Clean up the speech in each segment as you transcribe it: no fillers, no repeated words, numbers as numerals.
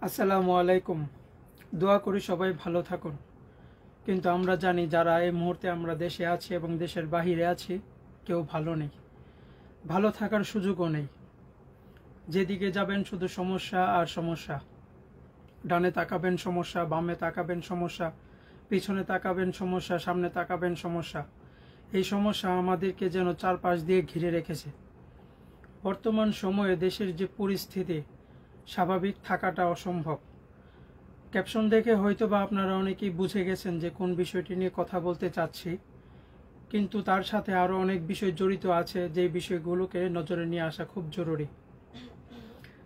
আসসালামু আলাইকুম। দোয়া করি সবাই ভালো থাকুন। কিন্তু আমরা জানি যারা এই মুহূর্তে আমরা দেশে আছি এবং দেশের বাহিরে আছি, কেউ ভালো নেই, ভালো থাকার সুযোগও নেই। যেদিকে যাবেন শুধু সমস্যা আর সমস্যা। ডানে তাকাবেন সমস্যা, বামে তাকাবেন সমস্যা, পিছনে তাকাবেন সমস্যা, সামনে তাকাবেন সমস্যা। এই সমস্যা আমাদেরকে যেন চারপাশ দিয়ে ঘিরে রেখেছে। বর্তমান সময়ে দেশের যে পরিস্থিতি, স্বাভাবিক থাকাটা অসম্ভব। ক্যাপশন দেখে হয়তো বা আপনারা অনেকেই বুঝে গেছেন যে কোন বিষয়টি নিয়ে কথা বলতে চাচ্ছি, কিন্তু তার সাথে আরও অনেক বিষয় জড়িত আছে, যে বিষয়গুলোকে নজরে নিয়ে আসা খুব জরুরি।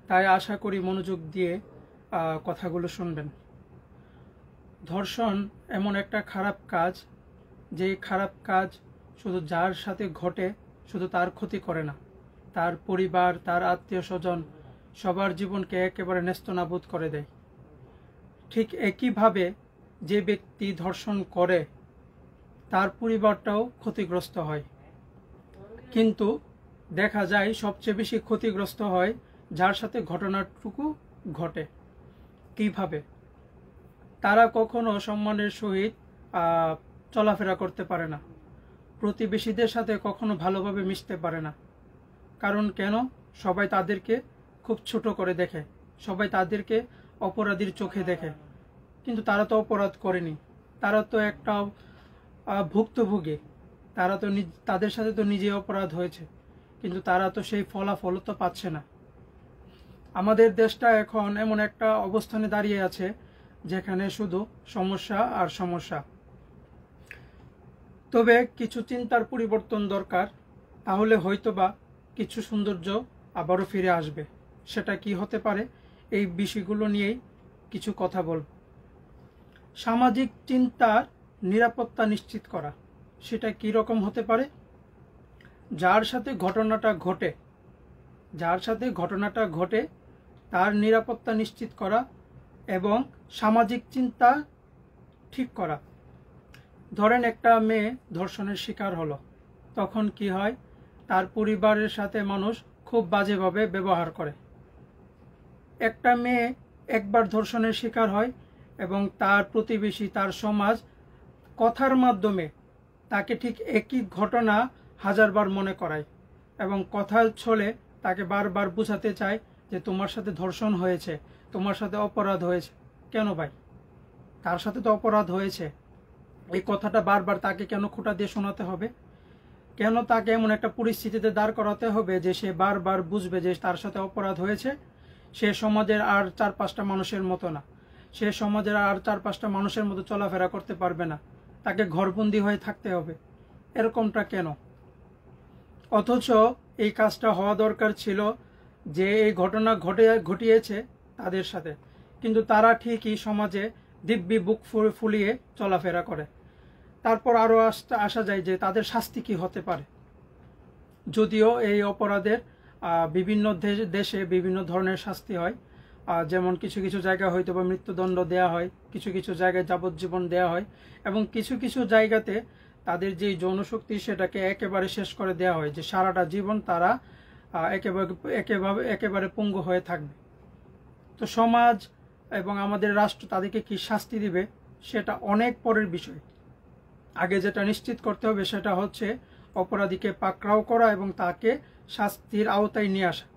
তাই আশা করি মনোযোগ দিয়ে কথাগুলো শুনবেন। ধর্ষণ এমন একটা খারাপ কাজ, যে খারাপ কাজ শুধু যার সাথে ঘটে শুধু তার ক্ষতি করে না, তার পরিবার, তার আত্মীয় স্বজন, সবার জীবনকে একেবারে নেস্তনাবুদ করে দেয়। ঠিক একইভাবে যে ব্যক্তি ধর্ষণ করে তার পরিবারটাও ক্ষতিগ্রস্ত হয়। কিন্তু দেখা যায় সবচেয়ে বেশি ক্ষতিগ্রস্ত হয় যার সাথে ঘটনাটুকু ঘটে। কিভাবে? তারা কখনো সম্মানের সহিত চলাফেরা করতে পারে না, প্রতিবেশীদের সাথে কখনো ভালোভাবে মিশতে পারে না। কারণ কেন? সবাই তাদেরকে খুব ছোট করে দেখে, সবাই তাদেরকে অপরাধীর চোখে দেখে। কিন্তু তারা তো অপরাধ করেনি, তারা তো একটা ভুক্তভোগী। তারা তো তাদের সাথে তো নিজে অপরাধ হয়েছে, কিন্তু তারা তো সেই ফলাফল তো পাচ্ছে না। আমাদের দেশটা এখন এমন একটা অবস্থানে দাঁড়িয়ে আছে যেখানে শুধু সমস্যা আর সমস্যা। তবে কিছু চিন্তার পরিবর্তন দরকার, তাহলে হয়তোবা কিছু সৌন্দর্য আবারও ফিরে আসবে। সেটা কি হতে পারে? এই বিষয়গুলো নিয়েই কিছু কথা বলব। সামাজিক চিন্তার নিরাপত্তা নিশ্চিত করা, সেটা কি রকম হতে পারে? যার সাথে ঘটনাটা ঘটে তার নিরাপত্তা নিশ্চিত করা এবং সামাজিক চিন্তা ঠিক করা। ধরেন একটা মেয়ে ধর্ষণের শিকার হলো, তখন কি হয়? তার পরিবারের সাথে মানুষ খুব বাজেভাবে ব্যবহার করে। একটা মেয়ে একবার ধর্ষণের শিকার হয় এবং তার প্রতিবেশী, তার সমাজ কথার মাধ্যমে তাকে ঠিক একই ঘটনা হাজারবার মনে করায় এবং কথার ছলে তাকে বারবার বোঝাতে চায় যে তোমার সাথে ধর্ষণ হয়েছে, তোমার সাথে অপরাধ হয়েছে। কেন ভাই? তার সাথে তো অপরাধ হয়েছে, এই কথাটা বারবার তাকে কেন খোঁটা দিয়ে শোনাতে হবে? কেন তাকে এমন একটা পরিস্থিতিতে দাঁড় করাতে হবে যে সে বারবার বুঝবে যে তার সাথে অপরাধ হয়েছে? সে সমাজের আর 4-5টা মানুষের মতো না, সে সমাজের আর 4-5টা মানুষের মতো চলাফেরা করতে পারবে না, তাকে ঘরবন্দি হয়ে থাকতে হবে। এরকমটা কেন? অথচ এই কাজটা হওয়া দরকার ছিল যে এই ঘটনা ঘটিয়েছে তাদের সাথে, কিন্তু তারা ঠিকই সমাজে দিব্যি বুক ফুলিয়ে চলাফেরা করে। তারপর আরও আসা যায় যে তাদের শাস্তি কি হতে পারে। যদিও এই অপরাধের বিভিন্ন দেশে বিভিন্ন ধরনের শাস্তি হয়, যেমন কিছু কিছু জায়গায় হয়তো বা মৃত্যুদণ্ড দেওয়া হয়, কিছু কিছু জায়গায় যাবজ্জীবন দেওয়া হয়, এবং কিছু কিছু জায়গাতে তাদের যে যৌনশক্তি সেটাকে একেবারে শেষ করে দেওয়া হয়, যে সারাটা জীবন তারা একেবারে পঙ্গু হয়ে থাকবে। তো সমাজ এবং আমাদের রাষ্ট্র তাদেরকে কি শাস্তি দিবে সেটা অনেক পরের বিষয়। আগে যেটা নিশ্চিত করতে হবে সেটা হচ্ছে অপরাধীকে পাকড়াও করা এবং তাকে শাস্তির আওতায় নিয়ে আসা।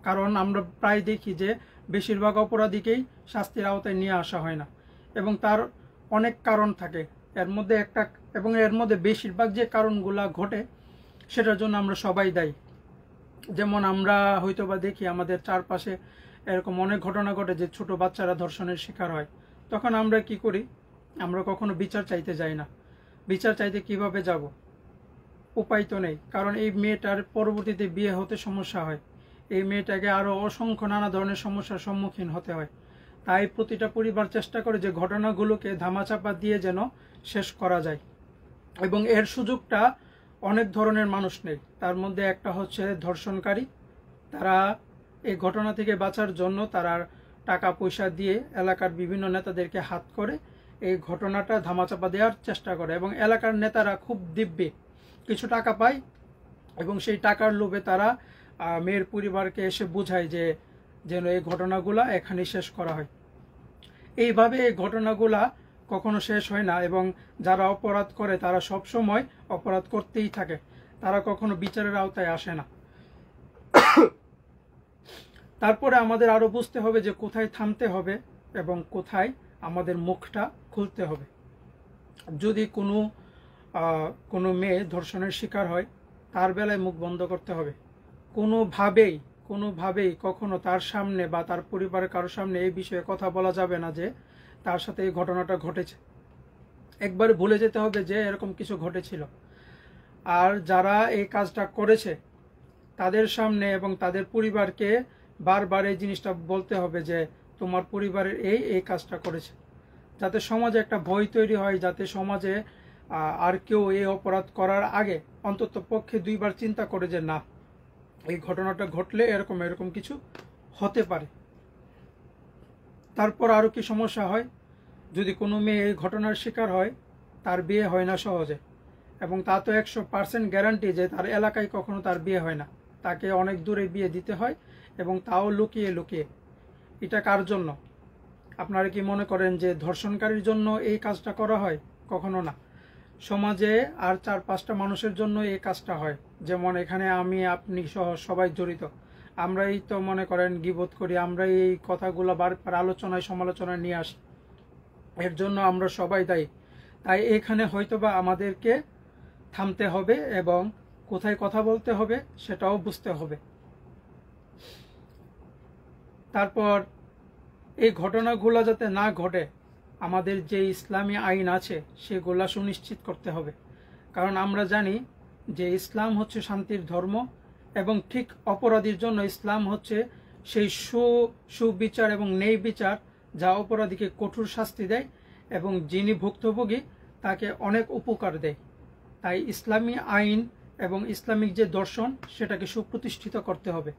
কারণ আমরা প্রায় দেখি যে বেশিরভাগ অপরাধীকেই শাস্তির আওতায় নিয়ে আসা হয় না, এবং তার অনেক কারণ থাকে। এর মধ্যে বেশিরভাগ যে কারণগুলা ঘটে সেটার জন্য আমরা সবাই দায়ী। যেমন আমরা হয়তোবা দেখি আমাদের চারপাশে এরকম অনেক ঘটনা ঘটে যে ছোট বাচ্চারা ধর্ষণের শিকার হয়। তখন আমরা কি করি? আমরা কখনো বিচার চাইতে যাই না। বিচার চাইতে কিভাবে যাব? উপায় তো নেই, কারণ এই মেয়েটার পরবর্তীতে বিয়ে হতে সমস্যা হয়, এই মেয়েটাকে আরও অসংখ্য নানা ধরনের সমস্যার সম্মুখীন হতে হয়। তাই প্রতিটা পরিবার চেষ্টা করে যে ঘটনাগুলোকে ধামাচাপা দিয়ে যেন শেষ করা যায়, এবং এর সুযোগটা অনেক ধরনের মানুষ নেই। তার মধ্যে একটা হচ্ছে ধর্ষণকারী। তারা এই ঘটনা থেকে বাঁচার জন্য তারা টাকা পয়সা দিয়ে এলাকার বিভিন্ন নেতাদেরকে হাত করে এই ঘটনাটা ধামাচাপা দেওয়ার চেষ্টা করে, এবং এলাকার নেতারা খুব দিব্যি কিছু টাকা পায়, এবং সেই টাকার লোভে তারা মেয়ের পরিবারকে এসে বোঝায় যে যেন এই ঘটনাগুলো এখানে শেষ করা হয়। এইভাবে এই ঘটনাগুলা কখনো শেষ হয় না, এবং যারা অপরাধ করে তারা সব সময় অপরাধ করতেই থাকে, তারা কখনো বিচারের আওতায় আসে না। তারপরে আমাদের আরো বুঝতে হবে যে কোথায় থামতে হবে এবং কোথায় আমাদের মুখটা খুলতে হবে। যদি কোনো মেয়ে ধর্ষণের শিকার হয়, তার বেলায় মুখ বন্ধ করতে হবে। কোনোভাবেই কখনো তার সামনে বা তার পরিবারের কারোর সামনে এই বিষয়ে কথা বলা যাবে না যে তার সাথে এই ঘটনাটা ঘটেছে। একবারে ভুলে যেতে হবে যে এরকম কিছু ঘটেছিল। আর যারা এই কাজটা করেছে তাদের সামনে এবং তাদের পরিবারকে বারবার এই জিনিসটা বলতে হবে যে তোমার পরিবারের এই কাজটা করেছে, যাতে সমাজে একটা ভয় তৈরি হয়, যাতে সমাজে আর কেউ এই অপরাধ করার আগে অন্তত পক্ষে দুইবার চিন্তা করে যে না, এই ঘটনাটা ঘটলে এরকম কিছু হতে পারে। তারপর আরও কি সমস্যা হয়, যদি কোনো মেয়ে এই ঘটনার শিকার হয়, তার বিয়ে হয় না সহজে, এবং তা তো 100% গ্যারান্টি যে তার এলাকায় কখনো তার বিয়ে হয় না, তাকে অনেক দূরে বিয়ে দিতে হয়, এবং তাও লুকিয়ে লুকিয়ে। এটা কার জন্য? আপনারা কি মনে করেন যে ধর্ষণকারীর জন্য এই কাজটা করা হয়? কখনো না। সমাজে আর 4-5টা মানুষের জন্য এই কাজটা হয়, যেমন এখানে আমি, আপনি সহ সবাই জড়িত। আমরাই তো মনে করেন গীবত করি, আমরাই এই কথাগুলো বারবার আলোচনায় সমালোচনায় নিয়ে আসি, এর জন্য আমরা সবাই দায়ী। তাই এখানে হয়তোবা আমাদেরকে থামতে হবে এবং কোথায় কথা বলতে হবে সেটাও বুঝতে হবে। তারপর এই ঘটনাগুলো যাতে না ঘটে, আমাদের যে ইসলামী আইন আছে সেগুলা সুনিশ্চিত করতে হবে। কারণ আমরা জানি যে ইসলাম হচ্ছে শান্তির ধর্ম, এবং ঠিক অপরাধীর জন্য ইসলাম হচ্ছে সেই সুবিচার এবং ন্যায় বিচার, যা অপরাধীকে কঠোর শাস্তি দেয় এবং যিনি ভুক্তভোগী তাকে অনেক উপকার দেয়। তাই ইসলামী আইন এবং ইসলামিক যে দর্শন সেটাকে সুপ্রতিষ্ঠিত করতে হবে,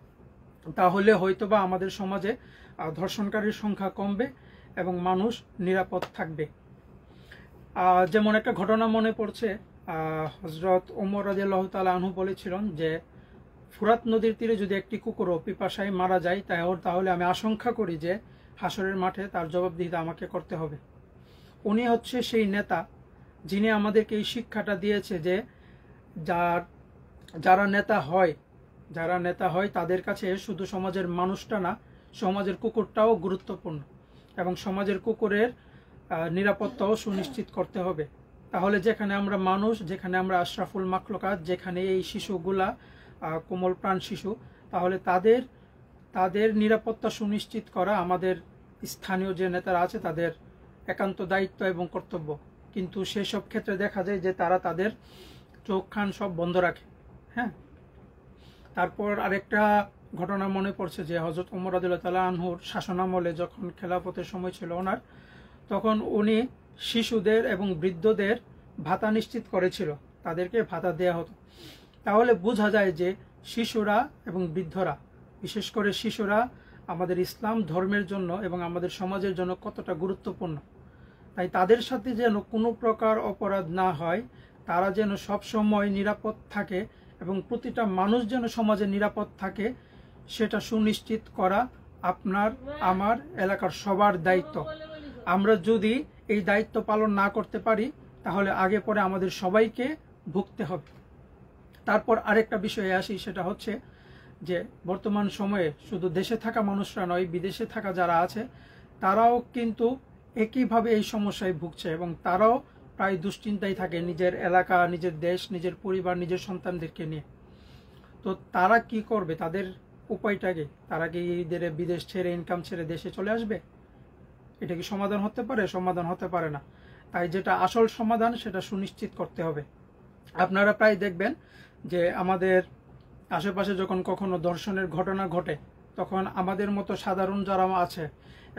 তাহলে হয়তোবা আমাদের সমাজে ধর্ষণকারীর সংখ্যা কমবে এবং মানুষ নিরাপদ থাকবে। যেমন একটা ঘটনা মনে পড়ছে, হযরত ওমর রাদিয়াল্লাহু তাআলা আনহু বলেছিলেন যে ফুরাত নদীর তীরে যদি একটি কুকুরও পিপাসায় মারা যায়, তাহলে আমি আশঙ্কা করি যে হাসরের মাঠে তার জবাবদিহিতা আমাকে করতে হবে। উনি হচ্ছে সেই নেতা যিনি আমাদেরকে এই শিক্ষাটা দিয়েছে যে যারা নেতা হয় তাদের কাছে শুধু সমাজের মানুষটা না, সমাজের কুকুরটাও গুরুত্বপূর্ণ, এবং সমাজের কুকুরের নিরাপত্তাও সুনিশ্চিত করতে হবে। তাহলে যেখানে আমরা মানুষ, যেখানে আমরা আশরাফুল মাখলুকাত, যেখানে এই শিশুগুলা কোমল প্রাণ শিশু, তাহলে তাদের নিরাপত্তা সুনিশ্চিত করা আমাদের স্থানীয় যে নেতারা আছে তাদের একান্ত দায়িত্ব এবং কর্তব্য। কিন্তু সেসব ক্ষেত্রে দেখা যায় যে তারা তাদের চোখ কান সব বন্ধ রাখে। হ্যাঁ, তারপর আরেকটা ঘটনা মনে পড়ছে যে হযরত ওমর রাদিয়াল্লাহু তাআলা আনহুর শাসনামলে যখন খেলাফতের সময় ছিল ওনার, তখন উনি শিশুদের এবং বৃদ্ধদের ভাতা নিশ্চিত করেছিল, তাদেরকে ভাতা দেয়া হতো। তাহলে বোঝা যায় যে শিশুরা এবং বৃদ্ধরা, বিশেষ করে শিশুরা আমাদের ইসলাম ধর্মের জন্য এবং আমাদের সমাজের জন্য কতটা গুরুত্বপূর্ণ। তাই তাদের সাথে যেন কোনো প্রকার অপরাধ না হয়, তারা যেন সব সময় নিরাপদ থাকে এবং প্রতিটা মানুষ যেন সমাজে নিরাপদ থাকে, সেটা সুনিশ্চিত করা আপনার, আমার, এলাকার সবার দায়িত্ব। আমরা যদি এই দায়িত্ব পালন না করতে পারি, তাহলে আগে পরে আমাদের সবাইকে ভুগতে হবে। তারপর আরেকটা বিষয়ে আসি, সেটা হচ্ছে যে বর্তমান সময়ে শুধু দেশে থাকা মানুষরা নয়, বিদেশে থাকা যারা আছে তারাও কিন্তু একইভাবে এই সমস্যায় ভুগছে, এবং তারাও প্রায় দুশ্চিন্তায় থাকে নিজের এলাকা, নিজের দেশ, নিজের পরিবার, নিজের সন্তানদেরকে নিয়ে। তো তারা কি করবে? তাদের উপায়টা কি? তারা কি বিদেশ ছেড়ে, ইনকাম ছেড়ে দেশে চলে আসবে? এটা কি সমাধান হতে পারে? সমাধান হতে পারে না। তাই যেটা আসল সমাধান সেটা সুনিশ্চিত করতে হবে। আপনারা প্রায় দেখবেন যে আমাদের আশেপাশে যখন কখনো ধর্ষণের ঘটনা ঘটে, তখন আমাদের মতো সাধারণ যারা আছে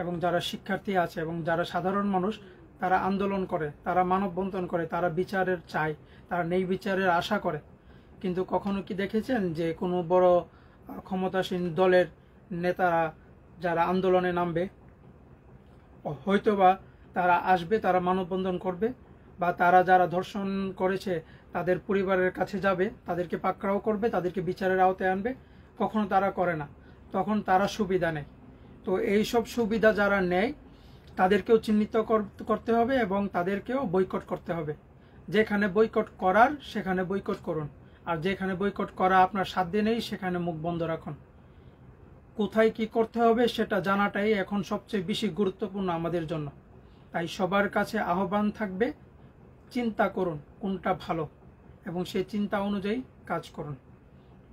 এবং যারা শিক্ষার্থী আছে এবং যারা সাধারণ মানুষ, তারা আন্দোলন করে, তারা মানববন্ধন করে, তারা বিচারের চায়, তারা ন্যায় বিচারের আশা করে। কিন্তু কখনো কি দেখেছেন যে কোনো বড় ক্ষমতাসীন দলের নেতারা যারা আন্দোলনে নামবে? হয়তোবা তারা আসবে, তারা মানববন্ধন করবে, বা তারা যারা ধর্ষণ করেছে তাদের পরিবারের কাছে যাবে, তাদেরকে পাকড়াও করবে, তাদেরকে বিচারের আওতায় আনবে। কখনো তারা করে না, তখন তারা সুবিধা নেয়। তো এই সব সুবিধা যারা নেয় তাদেরকেও চিহ্নিত করতে হবে এবং তাদেরকেও বয়কট করতে হবে। যেখানে বয়কট করার সেখানে বয়কট করুন, আর যেখানে বয়কট করা আপনার সাধ্যে নেই সেখানে মুখ বন্ধ রাখুন। কোথায় কি করতে হবে সেটা জানাটাই এখন সবচেয়ে বেশি গুরুত্বপূর্ণ আমাদের জন্য। তাই সবার কাছে আহ্বান থাকবে, চিন্তা করুন কোনটা ভালো এবং সেই চিন্তা অনুযায়ী কাজ করুন।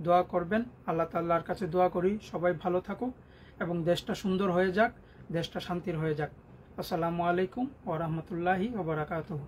দোয়া করবেন, আল্লাহ তাআলার কাছে দোয়া করি সবাই ভালো থাকুক এবং দেশটা সুন্দর হয়ে যাক, দেশটা শান্তির হয়ে যাক। আসসালামু আলাইকুম ওয়া রাহমাতুল্লাহি ওয়া বারাকাতুহু।